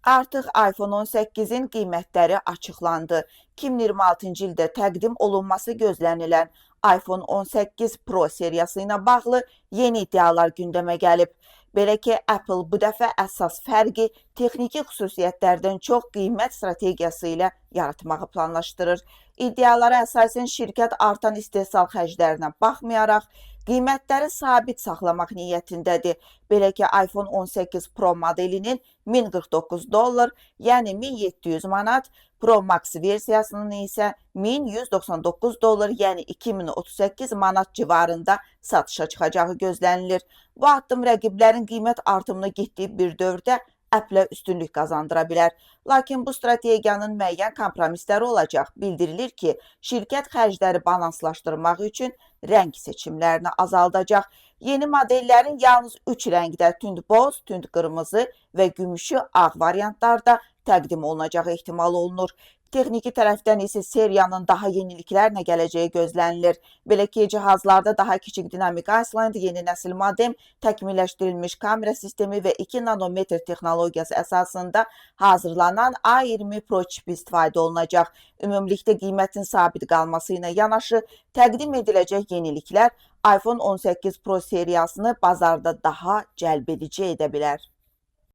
Artıq iPhone 18-in qiymətləri açıqlandı. 2026-cı ildə təqdim olunması gözlənilən iPhone 18 Pro seriyası ilə bağlı yeni iddialar gündəmə gəlib. Belə ki, Apple bu dəfə əsas fərqi texniki xüsusiyyətlərdən çox qiymət strategiyası ilə yaratmağı planlaşdırır. İddialara əsasən şirkət artan istehsal xərclərinə baxmayaraq, qiymətləri sabit saxlamaq niyyətindədir. Belə ki, iPhone 18 Pro modelinin $1049, yəni 1700 manat, Pro Max versiyasının isə $1199, yəni 2038 manat civarında satışa çıxacağı gözlənilir. Bu addım rəqiblərin qiymət artımına getdiyi bir dövrdə Apple-ə üstünlük qazandıra bilər. Lakin bu strategiyanın müəyyən kompromisləri olacaq. Bildirilir ki, şirkət xərcləri balanslaşdırmaq üçün rəng seçimlərini azaldacaq. Yeni modellərin yalnız 3 rəngdə tünd boz, tünd qırmızı və gümüşü ağ variantlarda təqdim olunacağı ehtimal olunur. Texniki tərəfdən isə seriyanın daha yeniliklərlə gələcəyi gözlənilir. Belə ki, cihazlarda daha kiçik dinamik Iceland, yeni nəsil modem, təkmilləşdirilmiş kamera sistemi və 2 nanometr texnologiyası əsasında hazırlanan A20 Pro çipi istifadə olunacaq. Ümumilikdə qiymətin sabit qalması ilə yanaşı, təqdim ediləcək yeniliklər iPhone 18 Pro seriyasını bazarda daha cəlbedici edə bilər.